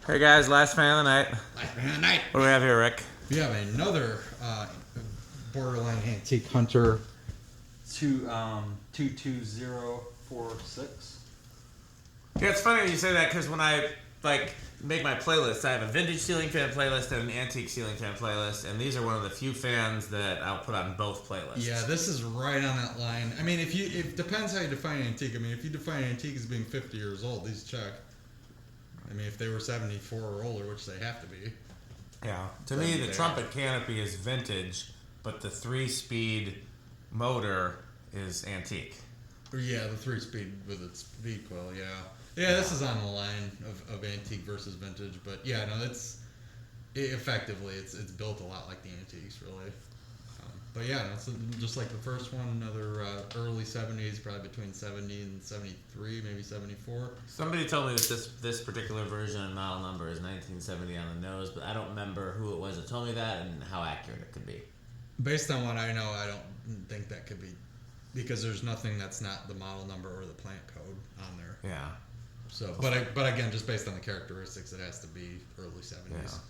Hey guys, last fan of the night. Last fan of the night. What do we have here, Rick? We have another borderline antique hunter. 22046. Yeah, it's funny you say that because when I make my playlists, I have a vintage ceiling fan playlist and an antique ceiling fan playlist, and these are one of the few fans that I'll put on both playlists. Yeah, this is right on that line. I mean, it depends how you define antique. I mean, if you define antique as being 50 years old, these check. I mean, if they were 74 or older, which they have to be. Yeah. To me, the trumpet canopy is vintage, but the 3-speed motor is antique. Yeah, the 3-speed with its speed coil, yeah. Yeah, this is on the line of antique versus vintage, but yeah, no, effectively it's built a lot like the antiques, really. But yeah, it's just like the first one, another early 70s, probably between 70 and 73, maybe 74. Somebody told me that this particular version and model number is 1970 on the nose, but I don't remember who it was that told me that and how accurate it could be. Based on what I know, I don't think that could be, because there's nothing that's not the model number or the plant code on there. Yeah. So, but again, just based on the characteristics, it has to be early 70s. Yeah. So.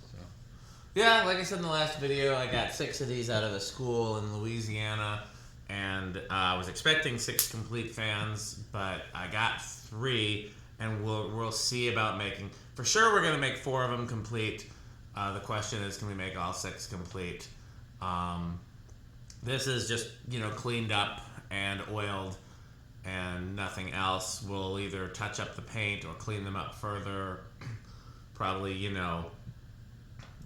Yeah, like I said in the last video, I got 6 of these out of a school in Louisiana, and I was expecting 6 complete fans, but I got 3, and we'll see about making. For sure, we're gonna make 4 of them complete. The question is, can we make all 6 complete? This is just cleaned up and oiled, and nothing else. We'll either touch up the paint or clean them up further. Probably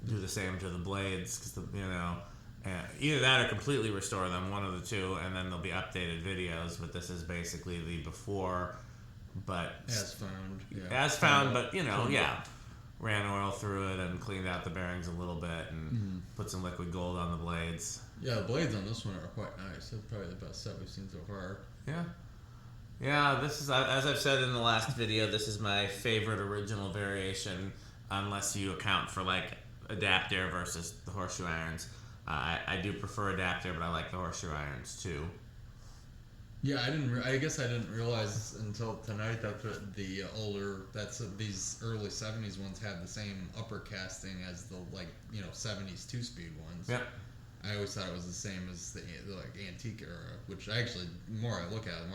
do the same to the blades, because either that or completely restore them, one of the two, and then there'll be updated videos. But this is basically the before, but As found. but ran oil through it and cleaned out the bearings a little bit and put some liquid gold on the blades. Yeah, the blades on this one are quite nice. That's probably the best set we've seen so far. Yeah, this is, as I've said in the last video, this is my favorite original variation, unless you account for adaptaire versus the horseshoe irons. I do prefer adaptaire, but I like the horseshoe irons too. Yeah, I guess I didn't realize until tonight that these early 70s ones had the same upper casting as the 70s 2-speed ones. Yep. I always thought it was the same as the antique era, which actually, the more I look at it,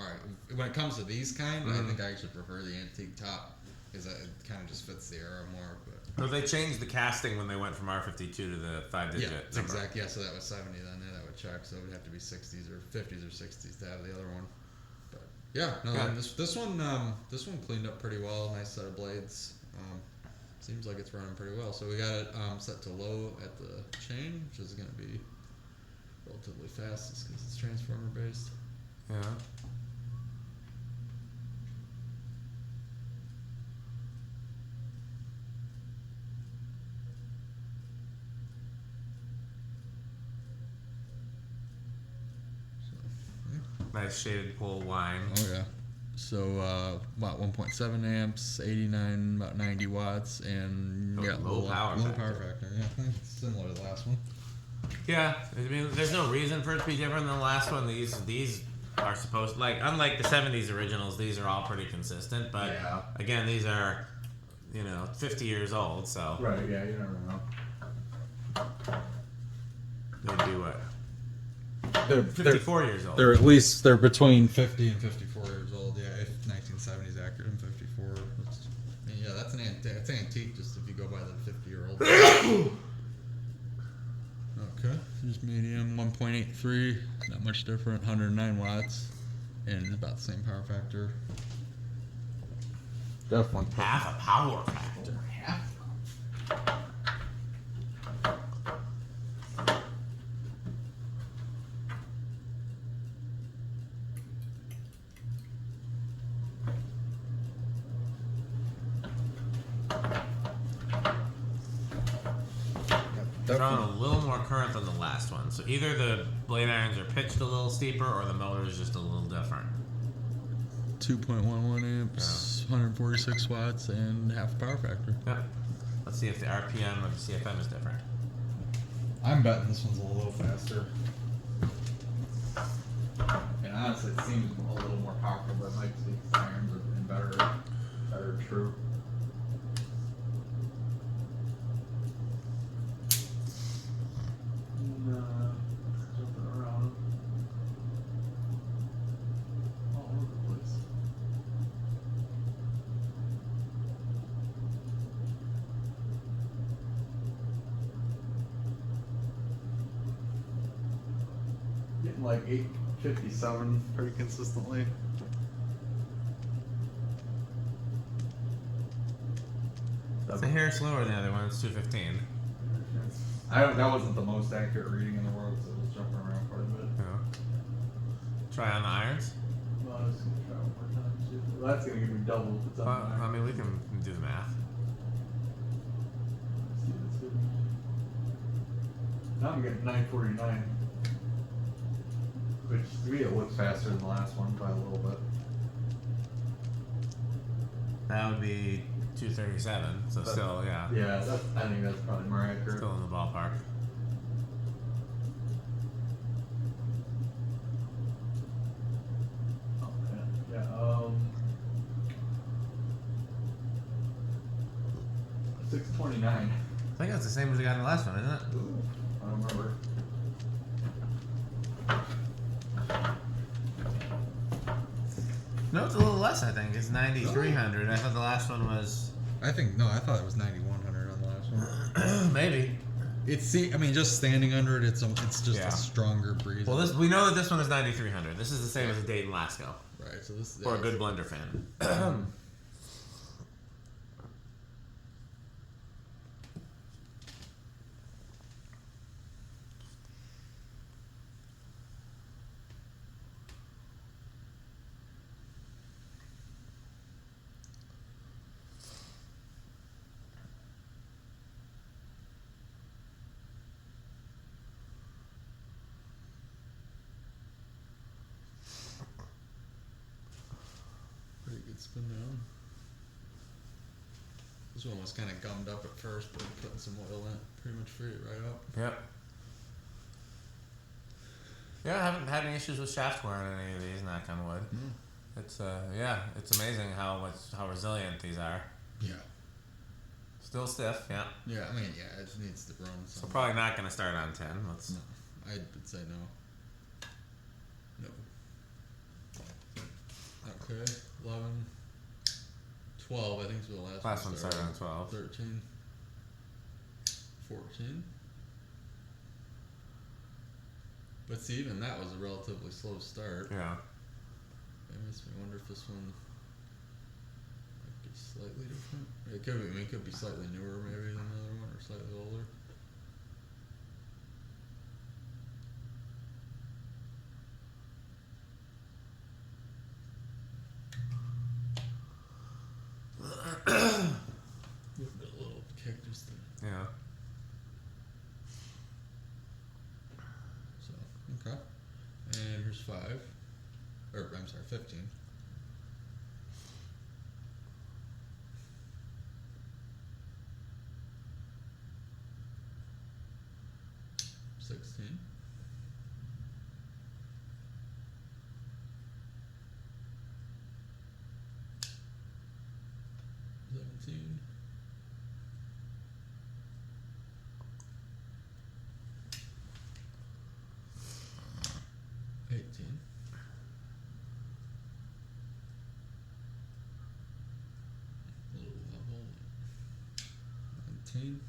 when it comes to these kind, I think I actually prefer the antique top, because it kind of just fits the era more. But they changed the casting when they went from R52 to the 5-digit number. Exactly. Yeah, so that was 70 then. Yeah, that would check. So it would have to be 60s or 50s or 60s to have the other one. But yeah, this one cleaned up pretty well. Nice set of blades. Seems like it's running pretty well. So we got it set to low at the chain, which is going to be relatively fast just because it's transformer based. Yeah. Nice shaded pole line. Oh yeah. So about 1.7 amps, 89, about 90 watts, and low power factor. Yeah, similar to the last one. Yeah, I mean, there's no reason for it to be different than the last one. These are supposed, unlike the 70s originals, these are all pretty consistent. But again, these are 50 years old, so right. Yeah, you never know. They'd be what? They're 54 years old. They're between 50 and 54 years old. Yeah, if 1970 is accurate and 54. That's an antique. Just if you go by the 50-year-old. Okay, just medium 1.83. Not much different. 109 watts, and about the same power factor. Definitely half a power factor. Drawing a little more current than the last one, so either the blade irons are pitched a little steeper or the motor is just a little different. 2.11 amps, 146 watts, and half power factor. Yep. Let's see if the RPM or the CFM is different. I'm betting this one's a little faster. And honestly, it seems a little more powerful, but it might be irons and better true. like 857 pretty consistently. It's a hair slower than the other one. It's 215. That wasn't the most accurate reading in the world, so it was jumping around quite a bit. Yeah. Try on the irons. Well, I was gonna try one more time. See if, well, that's gonna give me double if it's on Well, the I mean, we can do the math. See if it's good. Now I'm getting 949. Which to me it looks faster than the last one by a little bit. That would be 237. So still, yeah. Yeah, I think that's probably more accurate. Still in the ballpark. Oh, yeah. 629. I think that's the same as we got in the last one, isn't it? Ooh, I don't remember. No, it's a little less. I think it's 9,300. I thought the last one was I thought it was 9,100 on the last one. maybe. I mean, just standing under it, it's just Yeah. a stronger breeze. Well, we know that this one is 9,300. This is the same as a Dayton Lasco right. So this for a good blender fan. pretty good spin down. This one was kind of gummed up at first, but putting some oil in it pretty much freed it right up. Yep. Yeah, I haven't had any issues with shaft wear on any of these, knock on wood. It's it's amazing how resilient these are. Yeah. Still stiff, yeah. Yeah, I mean, yeah, it needs to run. So probably not going to start on 10. Let's. No, I would say no. No. Okay, 11, 12. I think is where the Last one started on 12. 13, 14. But see, even that was a relatively slow start. Yeah. It makes me wonder if this one might be slightly different. It could be. I mean, it could be slightly newer, maybe, than the other one, or slightly older. Give it a little kick just to. Yeah. So, okay. And here's 5. Or, I'm sorry, 15. $16. 17. 18. 19.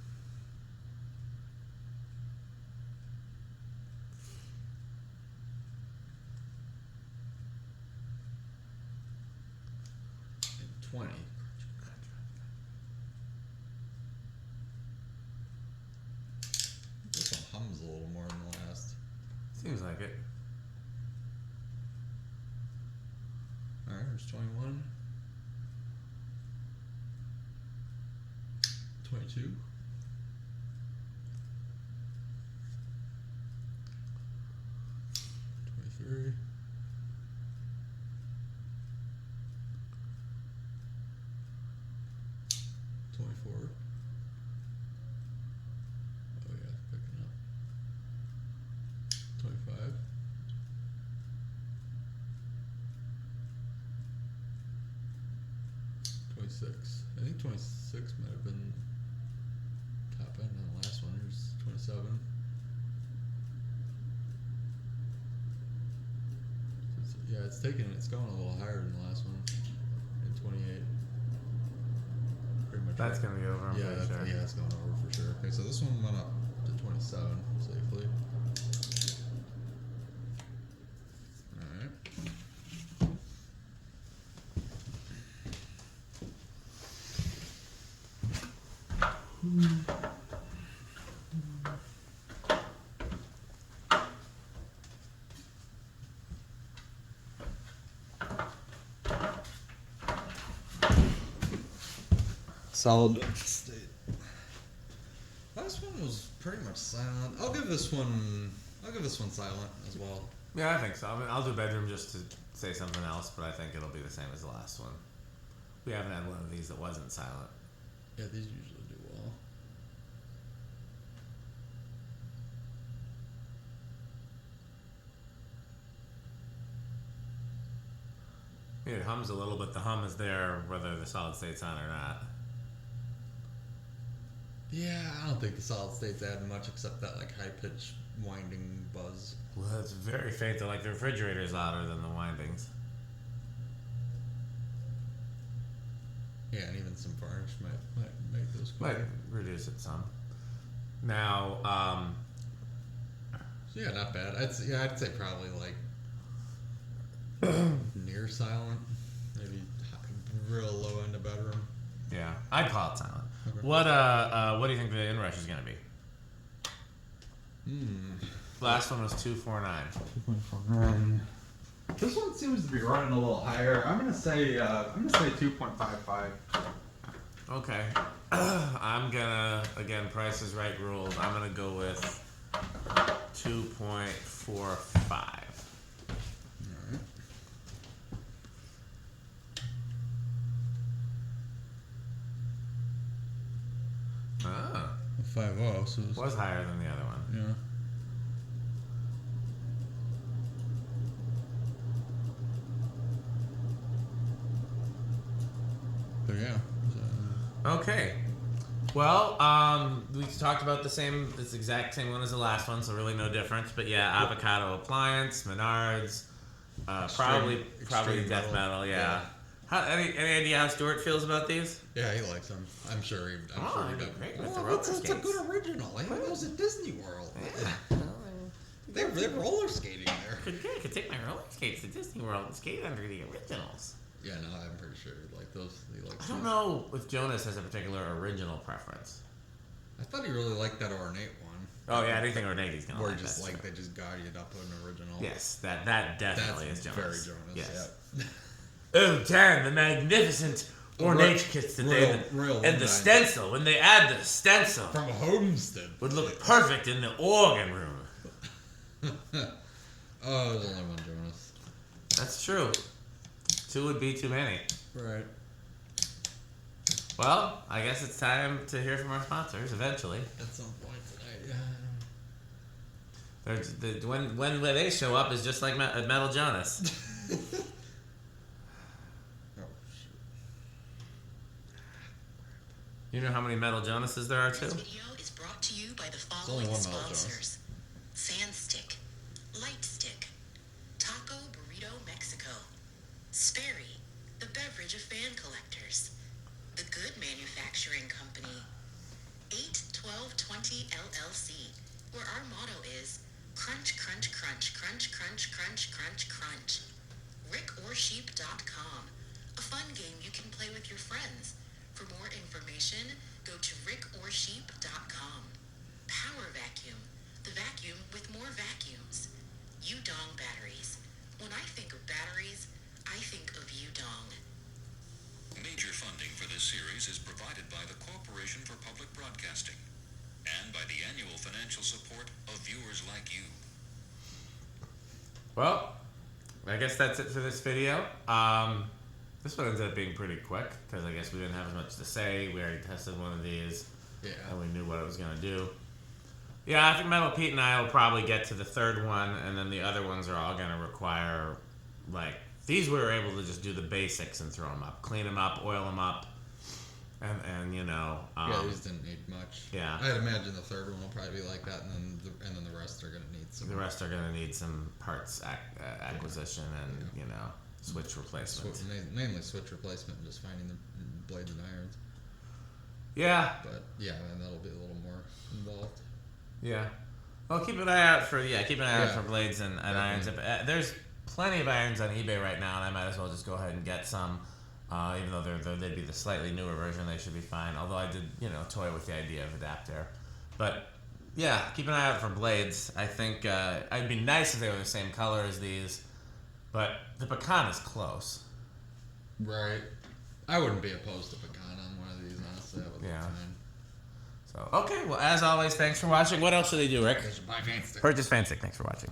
20. This one hums a little more than the last. Seems like it. Alright, here's 21. 22. 23. 24. Oh yeah, it's picking up. 25. 26. I think 26 might have been top end on the last one. Here's 27. Yeah, it's going a little higher than the last one. And 28. Pretty much. That's right. going to be over, I'm Yeah, pretty sure. yeah, it's going over for sure. Okay, so this one went up to 27 safely. Solid state. Last one was pretty much silent. I'll give this one silent as well. Yeah, I think so. I mean, I'll do bedroom just to say something else, but I think it'll be the same as the last one. We haven't had one of these that wasn't silent. Yeah, these usually do well. Yeah, it hums a little, but the hum is there whether the solid state's on or not. Yeah, I don't think the solid state's adding much except that like high pitched winding buzz. Well, it's very faint though, like the refrigerator's louder than the windings. Yeah, and even some varnish might make those Might quicker. reduce it some. Now, So yeah, not bad. I'd say probably like near silent, maybe real low end of bedroom. yeah, I'd call it silent. Okay. What do you think the inrush is gonna be? Last one was 249. 2.49. This one seems to be running a little higher. I'm gonna say 2.55. Okay. I'm gonna, again, Price is Right rules. I'm gonna go with 2.45. Alright. Ah, 5.0, so it's, was higher than the other one. yeah. But yeah. So, Okay. Well, we talked about this exact same one as the last one, so really no difference. But yeah, avocado appliance, Menards, probably extreme death metal. Yeah. Yeah. Any idea how Stuart feels about these? yeah, he likes them. I'm sure he. I'm Oh, sure he that'd be does. great with the Well, roller it's a skates. good original. He goes to Disney World. Yeah. They're roller skating there. I could take my roller skates to Disney World and skate under the originals. Yeah, no, I'm pretty sure he likes those. He likes I don't those. know if Jonas has a particular original preference. I thought he really liked that ornate one. Oh yeah, anything ornate he's gonna Where like. just that's like true. they just gaudied up an original. Yes, that definitely That's is Jonas. very Jonas. Yes. Yeah. Oh damn, the magnificent ornate kits today, Real and the Lundine. stencil. When they add the stencil, From Homestead. would look perfect in the organ room. Oh, there's only one Jonas. That's true. 2 would be too many. Right. Well, I guess it's time to hear from our sponsors eventually. At some point tonight, yeah. When they show up is just like Metal Jonas. Oh, shoot. You know how many Metal Jonases there are This too? video is brought to you by the only following one Metal sponsors: Sandstick, Lightstick, Taco Burrito Mexico, Sperry, the beverage of fan collectors, The Good Manufacturing Company, 81220 LLC, where our motto is crunch, crunch, crunch, crunch, crunch, crunch, crunch, crunch. RickOrSheep.com, a fun game you can play with your friends. For more information, go to RickOrSheep.com. Power Vacuum, the vacuum with more vacuums. Udong batteries. When I think of batteries, I think of Udong. Major funding for this series is provided by the Corporation for Public Broadcasting and by the annual financial support of viewers like you. Well, I guess that's it for this video. This one ended up being pretty quick because I guess we didn't have as much to say. We already tested one of these Yeah. and we knew what it was going to do. Yeah, I think Metal Pete and I will probably get to the third one, and then the other ones are all going to require, like, these we were able to just do the basics and throw them up. Clean them up, oil them up, and you know. Yeah, these didn't need much. Yeah. I'd imagine the third one will probably be like that, and then the rest are gonna need some. The rest are going to need some parts acquisition and, you know, switch replacement. Mainly switch replacement and just finding the blades and irons. Yeah, But yeah, and that'll be a little more involved. yeah. Well, keep an eye out for Yeah. for blades and irons. There's plenty of irons on eBay right now, and I might as well just go ahead and get some. Even though they'd be the slightly newer version, they should be fine. Although I did, toy with the idea of adaptaire. But yeah, keep an eye out for blades. I think it'd be nice if they were the same color as these, but the pecan is close. Right. I wouldn't be opposed to pecan on one of these, honestly. That would look fine. So, okay, well, as always, thanks for watching. What else should they do, Rick? They should buy Fanstick. Purchase Fanstick. Thanks for watching.